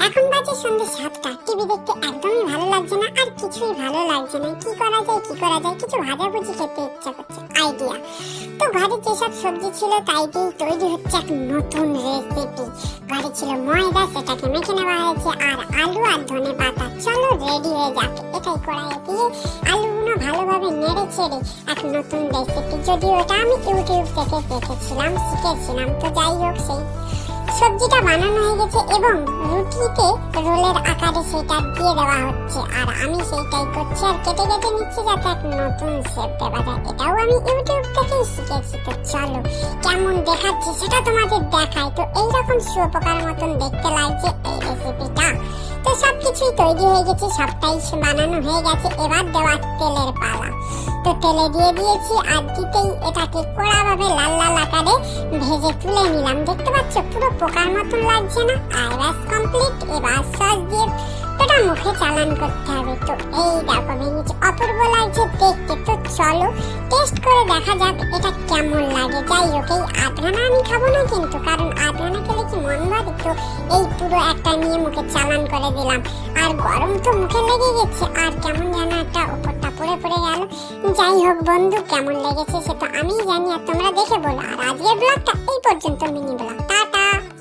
এখন বাজে সন্ধ্যে 7টা। টিভি দেখতে একদমই ভালো লাগছে না, আর কিছুই ভালো লাগছে না। কি করা যায় কিছু ভাজাভুজি খেতে ইচ্ছা করছে। আইডিয়া তো ঘরে যেসব সবজি ছিল তাই দিয়ে তৈরি হচ্ছে এক নতুন রেসিপি। ঘরে ছিল ময়দা, সেটাকে মেখে নেওয়া হয়েছে, আর আলু আর ধনে পাতা। চলো রেডি হয়ে যাক। এটাই কড়াইয়ে দিয়ে আলুগুলো ভালোভাবে নেড়ে ছেড়ে এক নতুন রেসিপি, যদিও এটা আমি ইউটিউব থেকে দেখেছিলাম, শিখেছিলাম। তো যাই হোক, সেই সবজিটা বানানো হয়ে গেছে এবং রুটিতে রোলের আকারে সেটা দিয়ে দেওয়া হচ্ছে, আর আমি সেইটাই করছি আর কেটে কেটে নিচ্ছি যাতে এক নতুন শেপ দেওয়া যায়। এটাও আমি ইউটিউব থেকেই শিখেছি। তো চলো কেমন দেখাচ্ছে সেটা তোমাদের দেখাই। তো এইরকম শুয়োপোকার মতন দেখতে লাগছে এই রেসিপিটা। তো সবকিছুই তৈরি হয়ে গেছে, সবটাই বানানো হয়ে গেছে। এবার দেওয়া তেলের পালা। তো তেলে দিয়ে দিয়েছি, আর দিতেই এটাকে কড়াভাবে লাল লাল আকারে ভেজে তুলে নিলাম। দেখতে পাচ্ছ পুরো পোকার মতন লাগছে না? আর ব্যাস কমপ্লিট। এবার সস দিয়ে এটা মুখে চালান করতে হবে। তো এই দেখো ভেঙেছে, অপূর্ব লাগছে দেখতে। তো চলো টেস্ট করে দেখা যাক এটা কেমন লাগে। যাই হোক, এই আধখানা আমি খাবো না কিন্তু, কারণ আধখানা খেলে কি মন ভরে? তো এই পুরো একটা নিয়ে মুখে চালান করে দিলাম। আর গরম তো মুখে লেগে গেছে, আর কেমন যেন একটা উপরটা পড়ে পড়ে গেল। যাই হোক বন্ধু, কেমন লেগেছে সেটা আমিই জানি, আর তোমরা দেখে বলো। আর আজকের ব্লগটা এই পর্যন্ত, মিনি ব্লগ। টাটা।